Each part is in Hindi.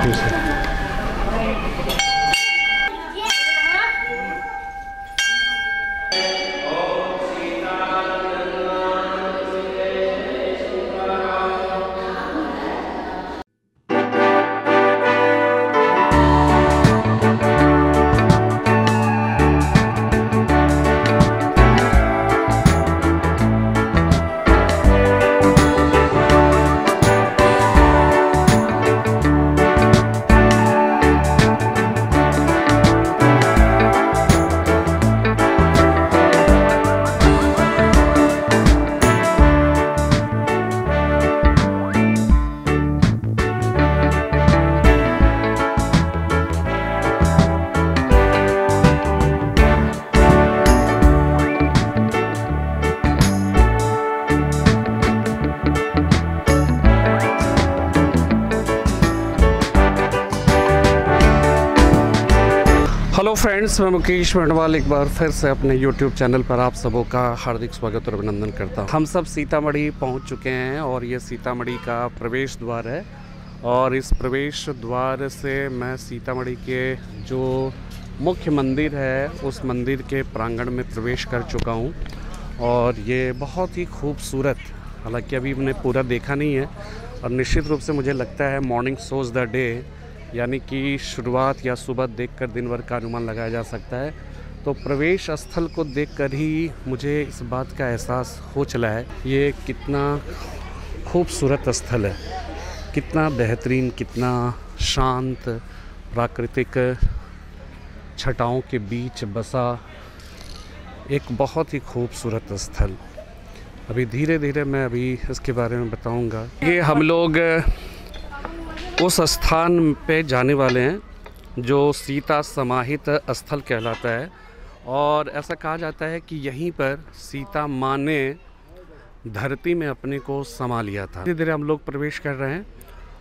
पृथ्वी से। हेलो फ्रेंड्स, मैं मुकेश मेंढवाल एक बार फिर से अपने YouTube चैनल पर आप सबों का हार्दिक स्वागत और अभिनंदन करता हूँ। हम सब सीतामढ़ी पहुँच चुके हैं और ये सीतामढ़ी का प्रवेश द्वार है और इस प्रवेश द्वार से मैं सीतामढ़ी के जो मुख्य मंदिर है उस मंदिर के प्रांगण में प्रवेश कर चुका हूँ। और ये बहुत ही खूबसूरत, हालांकि अभी मैंने पूरा देखा नहीं है और निश्चित रूप से मुझे लगता है मॉर्निंग शोज़ द डे, यानी कि शुरुआत या सुबह देखकर दिन भर का अनुमान लगाया जा सकता है। तो प्रवेश स्थल को देखकर ही मुझे इस बात का एहसास हो चला है ये कितना खूबसूरत स्थल है, कितना बेहतरीन, कितना शांत, प्राकृतिक छटाओं के बीच बसा एक बहुत ही खूबसूरत स्थल। अभी धीरे धीरे मैं अभी इसके बारे में बताऊंगा। ये हम लोग उस स्थान पे जाने वाले हैं जो सीता समाहित स्थल कहलाता है और ऐसा कहा जाता है कि यहीं पर सीता माँ ने धरती में अपने को समा लिया था। धीरे धीरे हम लोग प्रवेश कर रहे हैं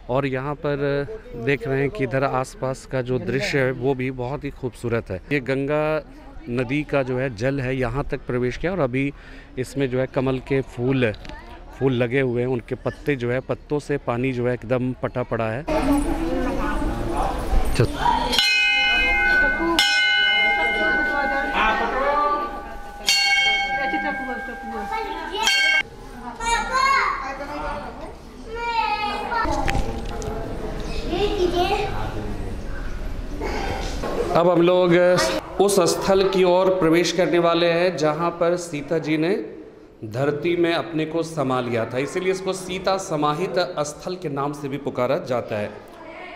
और यहाँ पर देख रहे हैं कि इधर आसपास का जो दृश्य है वो भी बहुत ही खूबसूरत है। ये गंगा नदी का जो है जल है, यहाँ तक प्रवेश किया और अभी इसमें जो है कमल के फूल लगे हुए हैं, उनके पत्ते जो है, पत्तों से पानी जो है एकदम पटा पड़ा है। अब हम लोग उस स्थल की ओर प्रवेश करने वाले हैं जहां पर सीता जी ने धरती में अपने को समा लिया था, इसीलिए इसको सीता समाहित स्थल के नाम से भी पुकारा जाता है।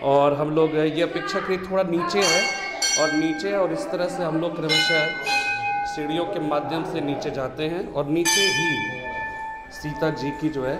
और हम लोग ये अपेक्षाकृत थोड़ा नीचे है और इस तरह से हम लोग क्रमशः सीढ़ियों के माध्यम से नीचे जाते हैं और नीचे ही सीता जी की जो है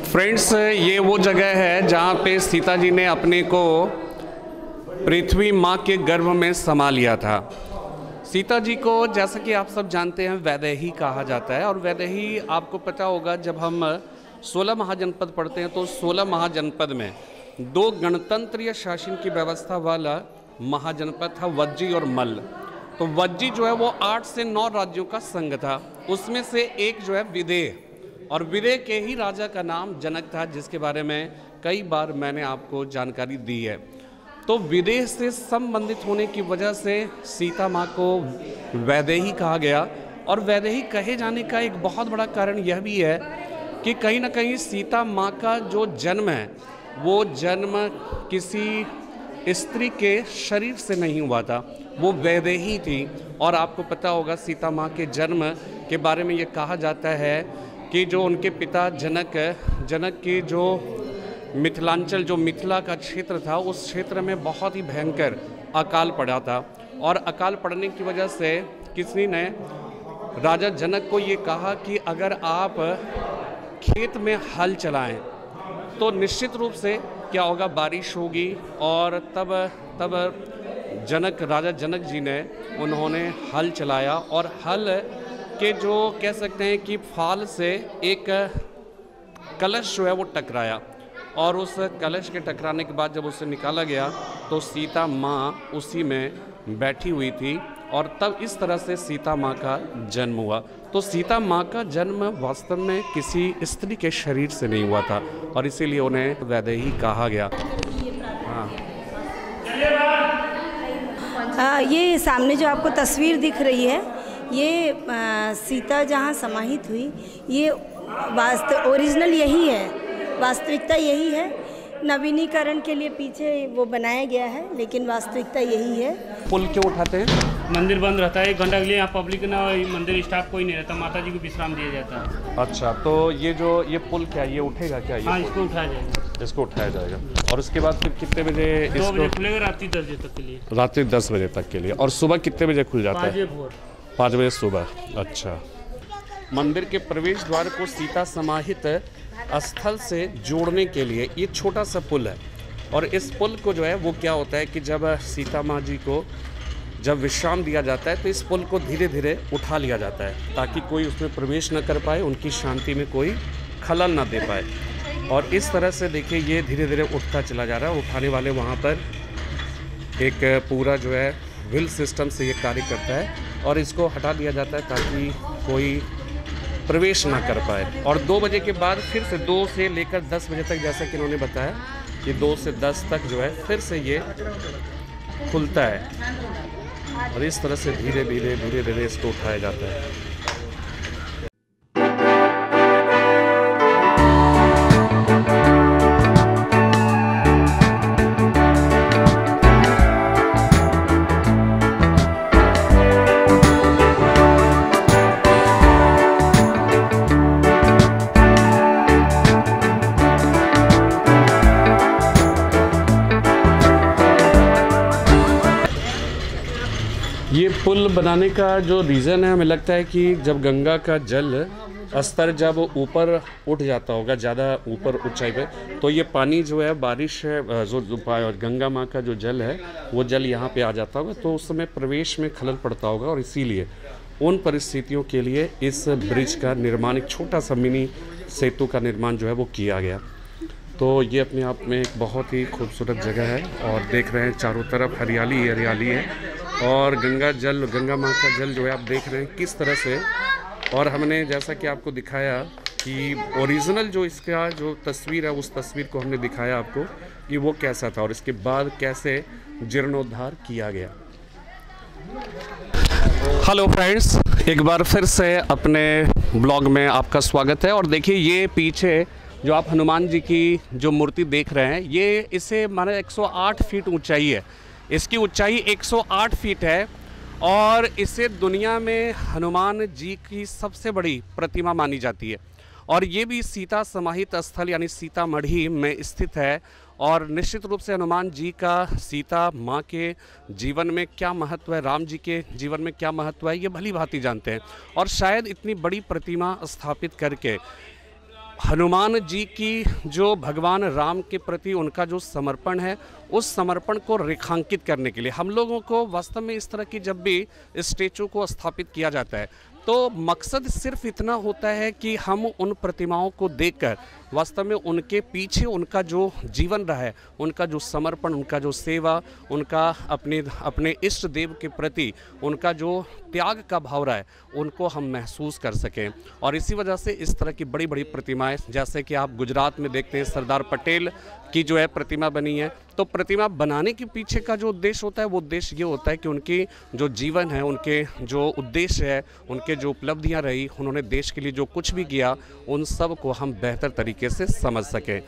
फ्रेंड्स, ये वो जगह है जहाँ पे सीता जी ने अपने को पृथ्वी माँ के गर्भ में समा लिया था। सीता जी को जैसा कि आप सब जानते हैं वैदेही कहा जाता है और वैदेही आपको पता होगा, जब हम 16 महाजनपद पढ़ते हैं तो 16 महाजनपद में 2 गणतंत्रीय शासन की व्यवस्था वाला महाजनपद था, वज्जी और मल्ल। तो वज्जी जो है वो 8 से 9 राज्यों का संघ था, उसमें से एक जो है विदेह, और विदेह के ही राजा का नाम जनक था, जिसके बारे में कई बार मैंने आपको जानकारी दी है। तो विदेह से संबंधित होने की वजह से सीता माँ को वैदेही कहा गया। और वैदेही कहे जाने का एक बहुत बड़ा कारण यह भी है कि कहीं ना कहीं सीता माँ का जो जन्म है वो जन्म किसी स्त्री के शरीर से नहीं हुआ था, वो वैदेही थी। और आपको पता होगा सीता माँ के जन्म के बारे में ये कहा जाता है कि जो उनके पिता जनक की जो मिथिलांचल, जो मिथिला का क्षेत्र था, उस क्षेत्र में बहुत ही भयंकर अकाल पड़ा था। और अकाल पड़ने की वजह से किसी ने राजा जनक को ये कहा कि अगर आप खेत में हल चलाएं तो निश्चित रूप से क्या होगा, बारिश होगी। और तब राजा जनक जी ने उन्होंने हल चलाया और हल के जो कह सकते हैं कि फाल से एक कलश जो है वो टकराया, और उस कलश के टकराने के बाद जब उसे निकाला गया तो सीता माँ उसी में बैठी हुई थी, और तब इस तरह से सीता माँ का जन्म हुआ। तो सीता माँ का जन्म वास्तव में किसी स्त्री के शरीर से नहीं हुआ था, और इसीलिए उन्हें वैदेही कहा गया। ये सामने जो आपको तस्वीर दिख रही है, ये सीता जहाँ समाहित हुई, ये ओरिजिनल यही है, वास्तविकता यही है। नवीनीकरण के लिए पीछे वो बनाया गया है, लेकिन वास्तविकता यही है। पुल क्यों उठाते हैं? मंदिर बंद रहता है 1 घंटा के लिए, यहाँ पब्लिक ना, मंदिर स्टाफ कोई नहीं रहता, माता जी को विश्राम दिया जाता है। अच्छा, तो ये पुल क्या ये उठेगा क्या? हाँ, इसको उठाया जाएगा। इसको उठाया जाएगा। और उसके बाद फिर कितने बजे? 2 बजे खुलेगा, रात्रि 10 बजे तक के लिए। रात्रि 10 बजे तक के लिए। और सुबह कितने बजे खुल जाता है? 5 बजे भोर। 5 बजे सुबह। अच्छा। मंदिर के प्रवेश द्वार को सीता समाहित स्थल से जोड़ने के लिए ये छोटा सा पुल है, और इस पुल को जो है वो क्या होता है कि जब सीता माँ जी को जब विश्राम दिया जाता है तो इस पुल को धीरे धीरे उठा लिया जाता है, ताकि कोई उसमें प्रवेश न कर पाए, उनकी शांति में कोई खलल न दे पाए। और इस तरह से देखिए ये धीरे धीरे उठता चला जा रहा है। उठाने वाले वहाँ पर एक पूरा जो है व्हील सिस्टम से ये कार्य करता है, और इसको हटा दिया जाता है ताकि कोई प्रवेश ना कर पाए। और 2 बजे के बाद फिर से 2 से लेकर 10 बजे तक, जैसा कि इन्होंने बताया कि 2 से 10 तक जो है फिर से ये खुलता है, और इस तरह से धीरे धीरे इसको उठाया जाता है। ये पुल बनाने का जो रीज़न है, हमें लगता है कि जब गंगा का जल स्तर जब ऊपर उठ जाता होगा, ज़्यादा ऊपर ऊंचाई पे, तो ये पानी जो है बारिश जो गंगा माँ का जो जल है वो जल यहाँ पे आ जाता होगा, तो उस समय प्रवेश में खलल पड़ता होगा, और इसीलिए उन परिस्थितियों के लिए इस ब्रिज का निर्माण, एक छोटा सा मिनी सेतु का निर्माण जो है वो किया गया। तो ये अपने आप में एक बहुत ही खूबसूरत जगह है, और देख रहे हैं चारों तरफ हरियाली हरियाली है, और गंगा माँ का जल जो है आप देख रहे हैं किस तरह से। और हमने जैसा कि आपको दिखाया कि ओरिजिनल जो इसका जो तस्वीर है, उस तस्वीर को हमने दिखाया आपको कि वो कैसा था, और इसके बाद कैसे जीर्णोद्धार किया गया। हेलो फ्रेंड्स, एक बार फिर से अपने ब्लॉग में आपका स्वागत है। और देखिए ये पीछे जो आप हनुमान जी की जो मूर्ति देख रहे हैं, ये इसे माने 108 फीट ऊंचाई है, इसकी ऊंचाई 108 फीट है, और इसे दुनिया में हनुमान जी की सबसे बड़ी प्रतिमा मानी जाती है। और ये भी सीता समाहित स्थल यानी सीतामढ़ी में स्थित है। और निश्चित रूप से हनुमान जी का सीता माँ के जीवन में क्या महत्व है, राम जी के जीवन में क्या महत्व है, ये भली भांति जानते हैं। और शायद इतनी बड़ी प्रतिमा स्थापित करके हनुमान जी की जो भगवान राम के प्रति उनका जो समर्पण है, उस समर्पण को रेखांकित करने के लिए हम लोगों को वास्तव में इस तरह की जब भी स्टैचू को स्थापित किया जाता है, तो मकसद सिर्फ इतना होता है कि हम उन प्रतिमाओं को देखकर वास्तव में उनके पीछे उनका जो जीवन रहा है, उनका जो समर्पण, उनका जो सेवा, उनका अपने इष्ट देव के प्रति उनका जो त्याग का भाव रहा है, उनको हम महसूस कर सकें। और इसी वजह से इस तरह की बड़ी बड़ी प्रतिमाएं, जैसे कि आप गुजरात में देखते हैं सरदार पटेल की जो है प्रतिमा बनी है, तो प्रतिमा बनाने के पीछे का जो उद्देश्य होता है, वो उद्देश्य ये होता है कि उनकी जो जीवन है, उनके जो उद्देश्य है, उनके जो उपलब्धियां रही, उन्होंने देश के लिए जो कुछ भी किया, उन सब को हम बेहतर तरीके से समझ सकें।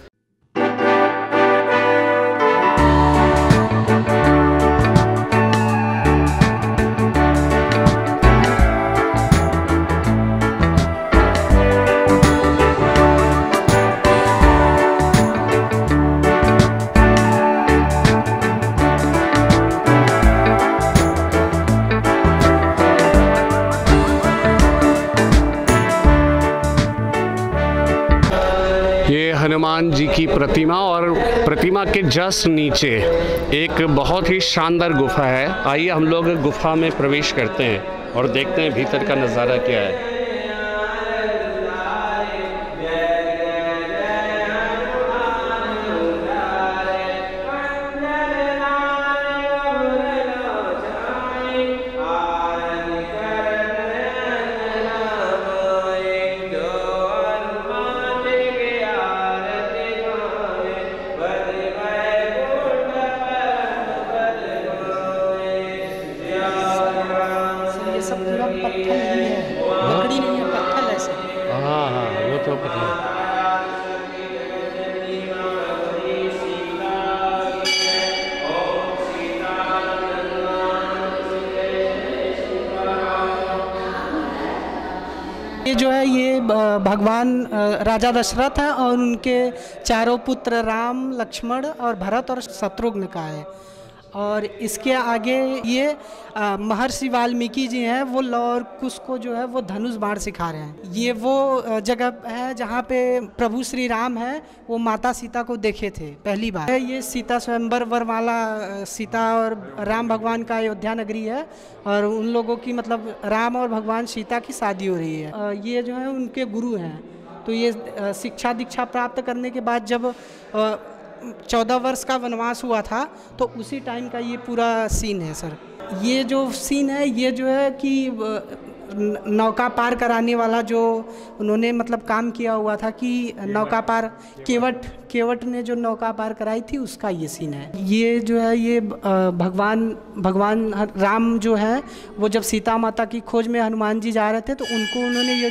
हनुमान जी की प्रतिमा, और प्रतिमा के जस्ट नीचे एक बहुत ही शानदार गुफा है। आइए हम लोग गुफा में प्रवेश करते हैं और देखते हैं भीतर का नज़ारा क्या है। ये जो है ये भगवान राजा दशरथ हैं और उनके चारों पुत्र राम, लक्ष्मण और भरत और शत्रुघ्न का है। और इसके आगे ये महर्षि वाल्मीकि जी हैं, वो लौ और कुश को जो है वो धनुष बाण सिखा रहे हैं। ये वो जगह है जहाँ पे प्रभु श्री राम हैं, वो माता सीता को देखे थे पहली बार। ये सीता स्वयंवर वरमाला सीता और राम भगवान का अयोध्या नगरी है और उन लोगों की मतलब राम और भगवान सीता की शादी हो रही है। ये जो है उनके गुरु हैं। तो ये शिक्षा दीक्षा प्राप्त करने के बाद जब 14 वर्ष का वनवास हुआ था तो उसी टाइम का ये पूरा सीन है सर। ये जो सीन है ये जो है कि नौका पार कराने वाला जो उन्होंने मतलब काम किया हुआ था कि नौका पार केवट ने जो नौका पार कराई थी उसका ये सीन है। ये जो है ये भगवान राम जो है वो जब सीता माता की खोज में हनुमान जी जा रहे थे तो उनको उन्होंने ये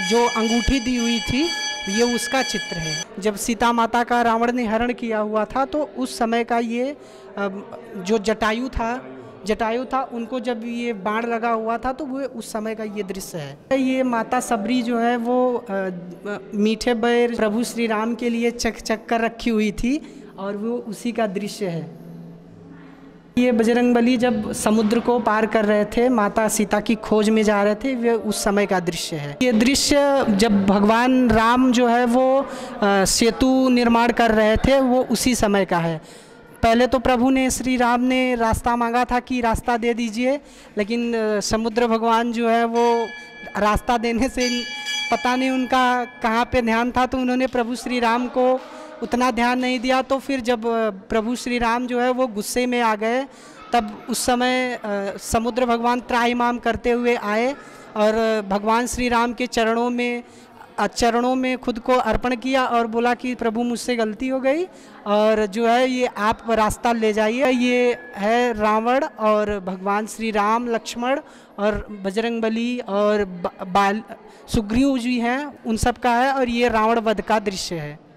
जो अंगूठी दी हुई थी ये उसका चित्र है। जब सीता माता का रावण ने हरण किया हुआ था तो उस समय का ये जो जटायु था उनको जब ये बाण लगा हुआ था तो वो उस समय का ये दृश्य है। ये माता सबरी जो है वो मीठे बैर प्रभु श्री राम के लिए चक कर रखी हुई थी और वो उसी का दृश्य है। ये बजरंगबली जब समुद्र को पार कर रहे थे, माता सीता की खोज में जा रहे थे, वे उस समय का दृश्य है। ये दृश्य जब भगवान राम जो है वो सेतु निर्माण कर रहे थे वो उसी समय का है। पहले तो प्रभु ने श्री राम ने रास्ता मांगा था कि रास्ता दे दीजिए, लेकिन समुद्र भगवान जो है वो रास्ता देने से पता नहीं उनका कहाँ पे ध्यान था, तो उन्होंने प्रभु श्री राम को उतना ध्यान नहीं दिया। तो फिर जब प्रभु श्री राम जो है वो गुस्से में आ गए तब उस समय समुद्र भगवान त्राहिमाम करते हुए आए और भगवान श्री राम के चरणों में खुद को अर्पण किया और बोला कि प्रभु मुझसे गलती हो गई और जो है ये आप रास्ता ले जाइए। ये है रावण और भगवान श्री राम, लक्ष्मण और बजरंगबली और सुग्रीव जी हैं, उन सब का है और ये रावण वध का दृश्य है।